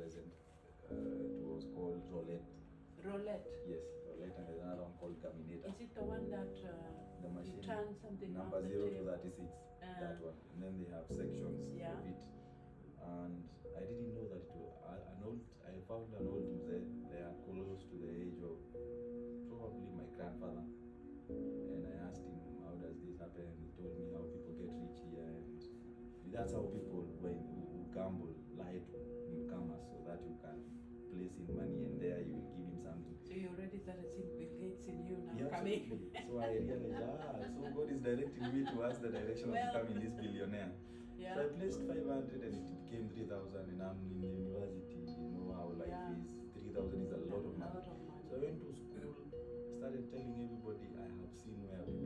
present. It was called Roulette. Roulette. Yes, Roulette, and there's another one called Caminator. Is it the one that The machine, you turn something number on the 0 to table? 36, that one. And then they have sections of it. And I didn't know that I found an old mzee. They are close to the age of probably my grandfather. And I asked him, how does this happen? And he told me how people get rich here. And that's how people, when who gamble, lie to newcomers so that you can place in money, and there you will give him something. So you already started seeing Bill Gates in you now. Yeah, Coming. so I realized, so God is directing me towards the direction of becoming this billionaire. Yeah. So I placed 500 and it became 3,000, and I'm in university. You know how life is. 3,000 is a lot of money. So I went to school, started telling everybody I have seen where people